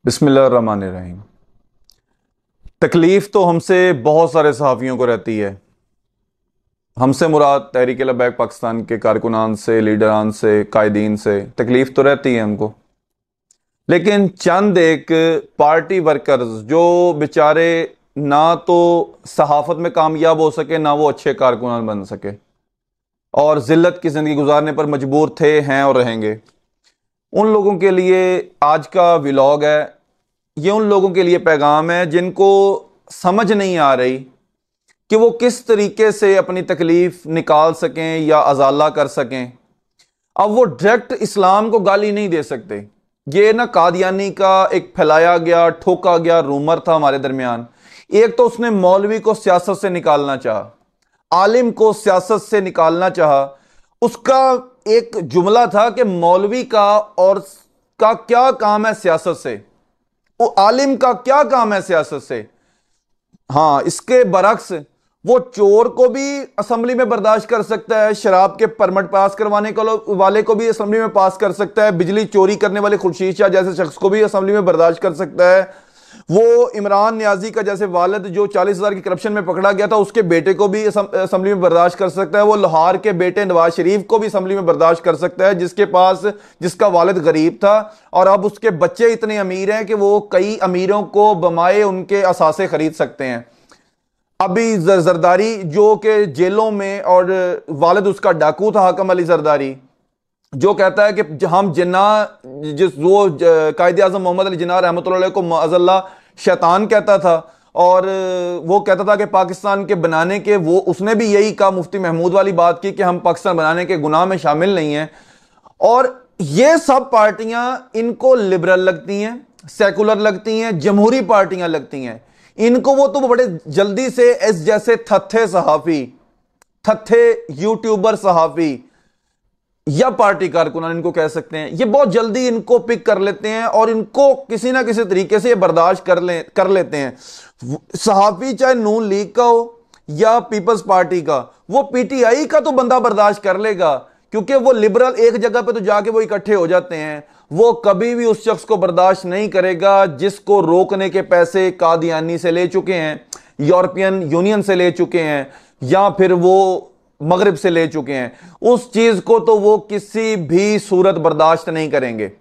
बिस्मिल्लाहिर्रहमानिर्रहीम। तकलीफ तो हमसे बहुत सारे सहाफ़ियों को रहती है। हमसे मुराद तहरीक लबैक पाकिस्तान के कारकुनान से, लीडरान से, कायदीन से तकलीफ तो रहती है हमको। लेकिन चंद एक पार्टी वर्कर्स जो बेचारे ना तो सहाफ़त में कामयाब हो सके, ना वो अच्छे कारकुनान बन सके और ज़िल्लत की ज़िंदगी गुजारने पर मजबूर थे, हैं और रहेंगे, उन लोगों के लिए आज का व्लॉग है। ये उन लोगों के लिए पैगाम है जिनको समझ नहीं आ रही कि वो किस तरीके से अपनी तकलीफ निकाल सकें या अजाला कर सकें। अब वो डायरेक्ट इस्लाम को गाली नहीं दे सकते। ये ना कादियानी का एक फैलाया गया, ठोका गया रूमर था हमारे दरमियान। एक तो उसने मौलवी को सियासत से निकालना चाहा, आलिम को सियासत से निकालना चाहा। उसका एक जुमला था कि मौलवी का और का क्या काम है सियासत से, वो आलिम का क्या काम है सियासत से। हाँ, इसके बरक्स वो चोर को भी असेंबली में बर्दाश्त कर सकता है, शराब के परमिट पास करवाने वाले को भी असेंबली में पास कर सकता है, बिजली चोरी करने वाले खुर्शीद शाह जैसे शख्स को भी असेंबली में बर्दाश्त कर सकता है। वो इमरान नियाजी का जैसे वालिद जो 40,000 की करप्शन में पकड़ा गया था, उसके बेटे को भी असेंबली में बर्दाश्त कर सकता है। वो लाहौर के बेटे नवाज शरीफ को भी असेंबली में बर्दाश्त कर सकता है, जिसका वालिद गरीब था और अब उसके बच्चे इतने अमीर हैं कि वो कई अमीरों को बमाए उनके असासे खरीद सकते हैं। अभी जरदारी जो कि जेलों में, और वालिद उसका डाकू था हाकम अली जरदारी, जो कहता है कि हम जिन्ना, जिस वो कायदे आजम मोहम्मद अली जिन्ना रहमतुल्लाह अलैह को माअज़ल्लाह शैतान कहता था, और वो कहता था कि पाकिस्तान के बनाने के, वो उसने भी यही कहा, मुफ्ती महमूद वाली बात की कि हम पाकिस्तान बनाने के गुनाह में शामिल नहीं हैं। और ये सब पार्टियां इनको लिबरल लगती हैं, सेकुलर लगती हैं, जमहूरी पार्टियां लगती हैं। इनको वो तो बड़े जल्दी से इस जैसे थत्थे सहाफी, थत्थे यूट्यूबर सहाफी या पार्टी कारकुनान इनको कह सकते हैं, ये बहुत जल्दी इनको पिक कर लेते हैं और इनको किसी ना किसी तरीके से ये बर्दाश्त कर लेते हैं। सहाफी चाहे नून लीग का हो या पीपल्स पार्टी का, वो पीटीआई का तो बंदा बर्दाश्त कर लेगा, क्योंकि वो लिबरल एक जगह पे तो जाके वो इकट्ठे हो जाते हैं। वो कभी भी उस शख्स को बर्दाश्त नहीं करेगा जिसको रोकने के पैसे कादियानी से ले चुके हैं, यूरोपियन यूनियन से ले चुके हैं, या फिर वो मगरिब से ले चुके हैं। उस चीज को तो वो किसी भी सूरत बर्दाश्त नहीं करेंगे।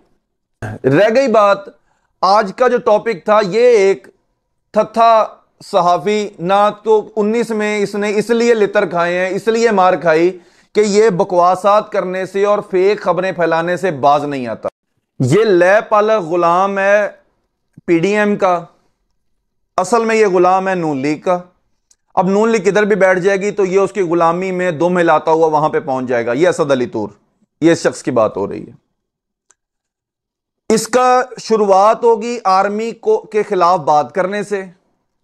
रह गई बात, आज का जो टॉपिक था, ये एक थत्था सहाफी ना तो 19 में इसने इसलिए लितर खाए हैं, इसलिए मार खाई कि ये बकवासात करने से और फेक खबरें फैलाने से बाज नहीं आता। ये लय पालक गुलाम है पीडीएम का, असल में ये गुलाम है नून लीग का। अब नून लीग किधर भी बैठ जाएगी तो ये उसकी गुलामी में दुम हिलाता हुआ वहां पे पहुंच जाएगा। ये असद अली तूर, ये शख्स की बात हो रही है। इसका शुरुआत होगी आर्मी को के खिलाफ बात करने से,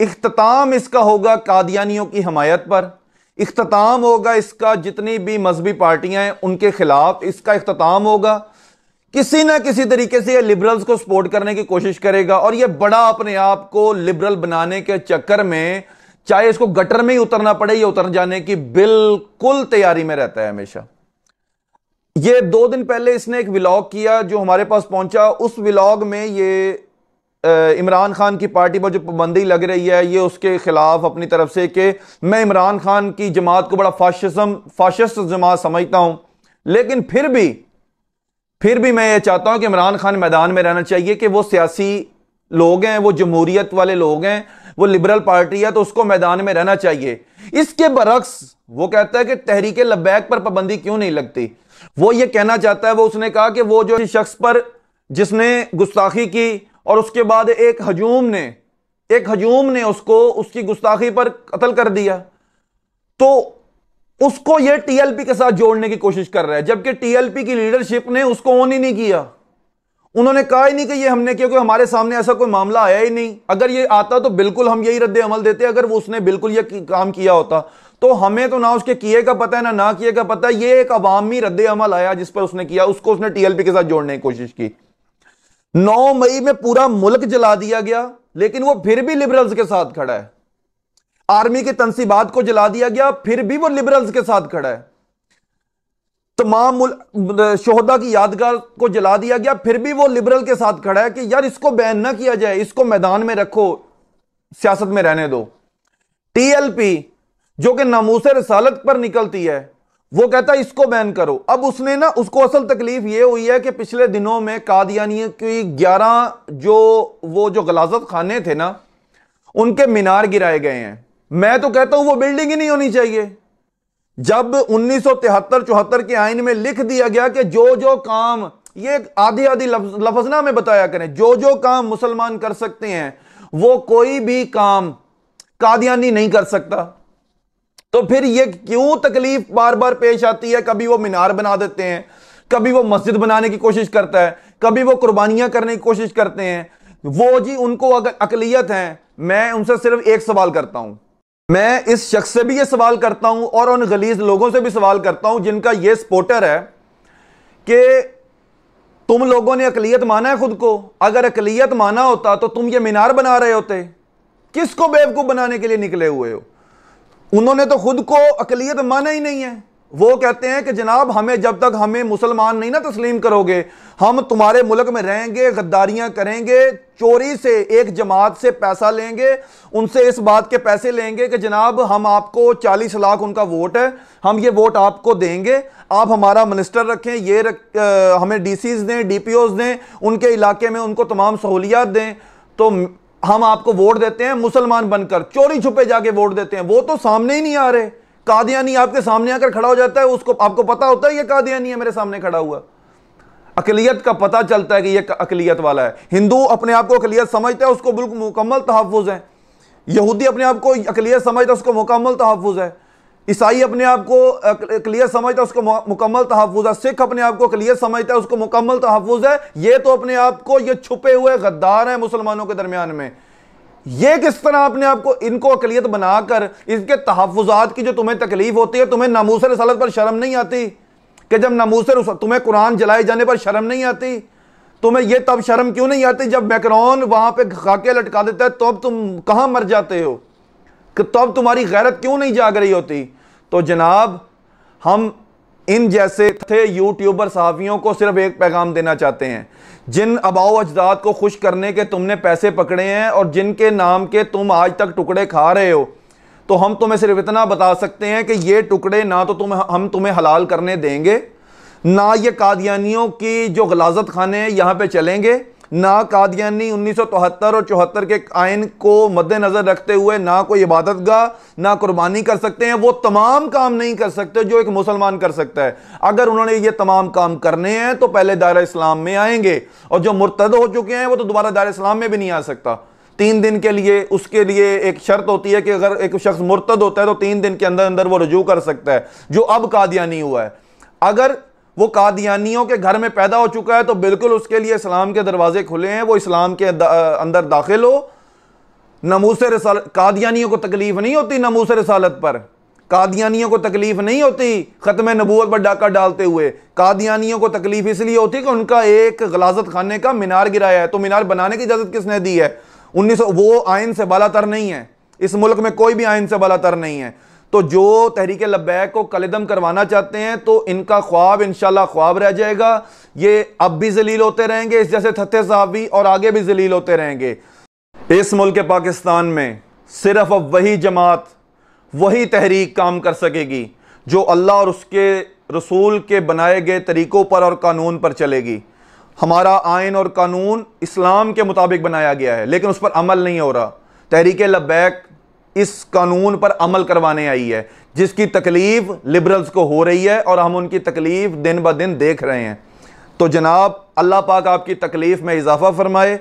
इख्तिताम इसका होगा कादियानियों की हमायत पर, इख्तिताम होगा इसका जितनी भी मजहबी पार्टियां हैं उनके खिलाफ इसका इख्तिताम होगा। किसी ना किसी तरीके से ये लिबरल्स को सपोर्ट करने की कोशिश करेगा और ये बड़ा अपने आप को लिबरल बनाने के चक्कर में, चाहे इसको गटर में ही उतरना पड़े, ये उतर जाने की बिल्कुल तैयारी में रहता है हमेशा। ये 2 दिन पहले इसने एक व्लॉग किया जो हमारे पास पहुंचा। उस व्लॉग में ये इमरान खान की पार्टी पर जो पाबंदी लग रही है, ये उसके खिलाफ अपनी तरफ से कि मैं इमरान खान की जमात को बड़ा फाशिस्ट जमात समझता हूं, लेकिन फिर भी मैं ये चाहता हूं कि इमरान खान मैदान में रहना चाहिए, कि वो सियासी लोग हैं, वो जमहूरियत वाले लोग हैं, वो लिबरल पार्टी है, तो उसको मैदान में रहना चाहिए। इसके बरक्स वो कहता है कि तहरीक लब्बैक पर पाबंदी क्यों नहीं लगती। वो ये कहना चाहता है, वो उसने कहा कि वो जो शख्स पर जिसने गुस्ताखी की और उसके बाद एक हजूम ने उसको उसकी गुस्ताखी पर कत्ल कर दिया, तो उसको ये टीएलपी के साथ जोड़ने की कोशिश कर रहा है, जबकि टीएलपी की लीडरशिप ने उसको ऑन ही नहीं किया। उन्होंने कहा ही नहीं कि ये हमने किया, क्योंकि हमारे सामने ऐसा कोई मामला आया ही नहीं। अगर ये आता तो बिल्कुल हम यही रद्द अमल देते। अगर वो उसने बिल्कुल ये काम किया होता तो हमें तो ना उसके किए का पता है ना किए का पता है। ये एक अवामी रद्द अमल आया जिस पर उसने किया, उसको उसने टीएलपी के साथ जोड़ने की कोशिश की। 9 मई में पूरा मुल्क जला दिया गया, लेकिन वो फिर भी लिबरल्स के साथ खड़ा है। आर्मी के तनसीबात को जला दिया गया, फिर भी वो लिबरल्स के साथ खड़ा है। शोहदा की यादगार को जला दिया गया, फिर भी वो लिबरल के साथ खड़ा है कि यार इसको बैन ना किया जाए, इसको मैदान में रखो, सियासत में रहने दो। टीएलपी जो कि नामूस रिसालत पर निकलती है, वो कहता है इसको बैन करो। अब उसने ना, उसको असल तकलीफ ये हुई है कि पिछले दिनों में कादियानियों की 11 जो गलाजत खाने थे ना, उनके मीनार गिराए गए हैं। मैं तो कहता हूं वो बिल्डिंग ही नहीं होनी चाहिए। जब 1973-74 के आइन में लिख दिया गया कि जो जो काम, ये आधी आधी लफजना में बताया करें, जो जो काम मुसलमान कर सकते हैं वो कोई भी काम कादियानी नहीं कर सकता, तो फिर ये क्यों तकलीफ बार बार पेश आती है? कभी वो मीनार बना देते हैं, कभी वो मस्जिद बनाने की कोशिश करता है, कभी वो कुर्बानियां करने की कोशिश करते हैं। वो जी उनको अगर अकलियत है, मैं उनसे सिर्फ एक सवाल करता हूं, मैं इस शख्स से भी ये सवाल करता हूं और उन गलीज लोगों से भी सवाल करता हूं जिनका ये सपोर्टर है कि तुम लोगों ने अकलियत माना है खुद को। अगर अकलियत माना होता तो तुम ये मीनार बना रहे होते। किसको बेवकूफ बनाने के लिए निकले हुए हो? उन्होंने तो खुद को अकलियत माना ही नहीं है। वो कहते हैं कि जनाब हमें, जब तक हमें मुसलमान नहीं ना तस्लीम करोगे, हम तुम्हारे मुल्क में रहेंगे, गद्दारियां करेंगे, चोरी से एक जमात से पैसा लेंगे, उनसे इस बात के पैसे लेंगे कि जनाब हम आपको 40 लाख उनका वोट है, हम ये वोट आपको देंगे, आप हमारा मिनिस्टर रखें, हमें डीसीज दें, डीपीओज दें, उनके इलाके में उनको तमाम सहूलियात दें, तो हम आपको वोट देते हैं। मुसलमान बनकर चोरी छुपे जाके वोट देते हैं। वो तो सामने ही नहीं आ रहे। कादियानी आपके सामने आकर खड़ा हो जाता है, उसको आपको पता होता है ये कादियानी है मेरे सामने खड़ा हुआ। अकलियत का पता चलता है कि ये अकलियत वाला है। हिंदू अपने आप को अकलियत समझता है, उसको बिल्कुल मुकम्मल तहफ़्फ़ुज़ है। यहूदी अपने आप को अकलियत समझता है, उसको मुकम्मल तहफ़्फ़ुज़ है। ईसाई अपने आप को अकलियत समझता है, उसको मुकम्मल तहफ़्फ़ुज़ है। सिख अपने आप को अकलियत समझता है, उसको मुकम्मल तहफ़्फ़ुज़ है। ये तो अपने आप को ये छुपे हुए गद्दार हैं मुसलमानों के दरमियान में। ये किस तरह अपने आप को, इनको अकलियत बनाकर इसके तहफ़्फ़ुज़ात की जो तुम्हें तकलीफ होती है, तुम्हें नामूस रिसालत पर शर्म नहीं आती? कि जब नामूस, तुम्हें कुरान जलाए जाने पर शर्म नहीं आती? तुम्हें यह तब शर्म क्यों नहीं आती जब मैक्रोन वहां पे खाके लटका देता है, तो अब तुम कहां मर जाते हो? कि तब तुम्हारी गैरत क्यों नहीं जाग रही होती? तो जनाब, हम इन जैसे थे यूट्यूबर सहाफ़ियों को सिर्फ एक पैगाम देना चाहते हैं। जिन आबाओ अजदाद को खुश करने के तुमने पैसे पकड़े हैं और जिनके नाम के तुम आज तक टुकड़े खा रहे हो, तो हम तुम्हें सिर्फ इतना बता सकते हैं कि ये टुकड़े ना तो हम तुम्हें हलाल करने देंगे, ना ये कादियानियों की जो गलाजत खाने हैं यहाँ पे चलेंगे, ना कादियानी 1973 और 74 के आइन को मद्देनजर रखते हुए ना कोई इबादत गाह, ना कुर्बानी कर सकते हैं। वो तमाम काम नहीं कर सकते जो एक मुसलमान कर सकता है। अगर उन्होंने ये तमाम काम करने हैं तो पहले दायरा इस्लाम में आएंगे, और जो मुर्तद हो चुके हैं वो तो दोबारा दायरा इस्लाम में भी नहीं आ सकता। 3 दिन के लिए, उसके लिए एक शर्त होती है कि अगर एक शख्स मुर्तद होता है तो 3 दिन के अंदर अंदर वो रुजू कर सकता है, जो अब कादियानी हुआ है। अगर वो कादियानियों के घर में पैदा हो चुका है तो बिल्कुल उसके लिए इस्लाम के दरवाजे खुले हैं, वो इस्लाम के अंदर दाखिल हो। नमूस रिसालत, कादियानियों को तकलीफ नहीं होती नमूस रिसालत पर, कादियानियों को तकलीफ नहीं होती खत्म नबूवत पर डाका डालते हुए। कादियानियों को तकलीफ इसलिए होती कि उनका एक गलाजत खाने का मीनार गिराया है। तो मीनार बनाने की इजाजत किसने दी है? 1900, वो आइन से बालातर नहीं है। इस मुल्क में कोई भी आइन से बालातर नहीं है। तो जो तहरीक लब्बैक को कलदम करवाना चाहते हैं, तो इनका ख्वाब इंशाल्लाह ख्वाब रह जाएगा। ये अब भी जलील होते रहेंगे इस जैसे थत्थे सहाफ़ी, और आगे भी जलील होते रहेंगे। इस मुल्क पाकिस्तान में सिर्फ अब वही जमात, वही तहरीक काम कर सकेगी जो अल्लाह और उसके रसूल के बनाए गए तरीकों पर और कानून पर चलेगी। हमारा आइन और कानून इस्लाम के मुताबिक बनाया गया है, लेकिन उस पर अमल नहीं हो रहा। तहरीक लब्बैक इस कानून पर अमल करवाने आई है, जिसकी तकलीफ लिबरल्स को हो रही है और हम उनकी तकलीफ दिन ब दिन देख रहे हैं। तो जनाब, अल्लाह पाक आपकी तकलीफ में इजाफा फरमाए।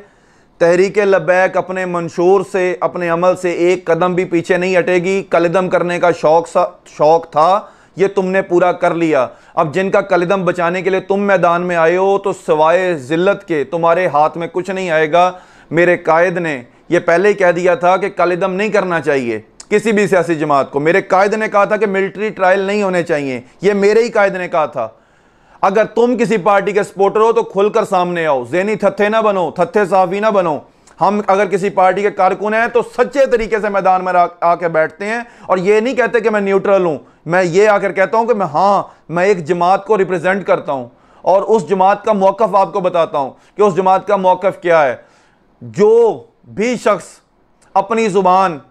तहरीक लब्बैक अपने मंशूर से, अपने अमल से एक कदम भी पीछे नहीं हटेगी। कलदम करने का शौक था, ये तुमने पूरा कर लिया। अब जिनका कलदम बचाने के लिए तुम मैदान में आए हो, तो सिवाय जिल्लत के तुम्हारे हाथ में कुछ नहीं आएगा। मेरे कायद ने यह पहले ही कह दिया था कि कलदम नहीं करना चाहिए किसी भी सियासी जमात को। मेरे कायद ने कहा था कि मिलिट्री ट्रायल नहीं होने चाहिए, यह मेरे ही कायद ने कहा था। अगर तुम किसी पार्टी के सपोर्टर हो तो खुलकर सामने आओ, ज़हनी थत्थे ना बनो, थत्थे सहाफ़ी ना बनो। हम अगर किसी पार्टी के कारकुन हैं तो सच्चे तरीके से मैदान में आके बैठते हैं, और ये नहीं कहते कि मैं न्यूट्रल हूं। मैं ये आकर कहता हूं कि मैं एक जमात को रिप्रेजेंट करता हूं और उस जमात का मौक़िफ़ आपको बताता हूं कि उस जमात का मौक़िफ़ क्या है। जो भी शख्स अपनी ज़ुबान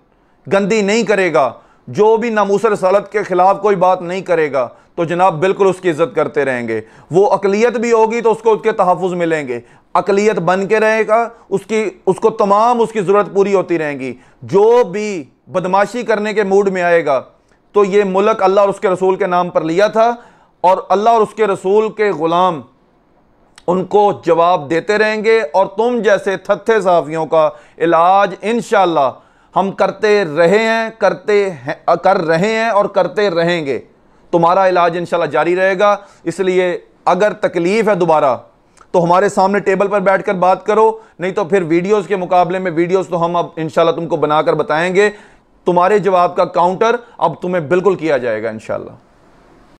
गंदी नहीं करेगा, जो भी नामूस रसालत के खिलाफ कोई बात नहीं करेगा, तो जनाब बिल्कुल उसकी इज्जत करते रहेंगे। वो अकलियत भी होगी तो उसको उसके तहफ़्फ़ुज़ मिलेंगे, अकलियत बन के रहेगा, उसको तमाम उसकी ज़रूरत पूरी होती रहेंगी। जो भी बदमाशी करने के मूड में आएगा तो ये मुल्क अल्लाह और उसके रसूल के नाम पर लिया था और अल्लाह और उसके रसूल के ग़ुलाम उनको जवाब देते रहेंगे और तुम जैसे थत्थे सहाफ़ियों का इलाज इंशाअल्लाह हम करते रहे हैं, कर रहे हैं और करते रहेंगे। तुम्हारा इलाज इंशाअल्लाह जारी रहेगा। इसलिए अगर तकलीफ़ है दोबारा तो हमारे सामने टेबल पर बैठकर बात करो, नहीं तो फिर वीडियोस के मुकाबले में वीडियोस तो हम अब इंशाअल्लाह तुमको बनाकर बताएंगे। तुम्हारे जवाब का काउंटर अब तुम्हें बिल्कुल किया जाएगा इंशाअल्लाह।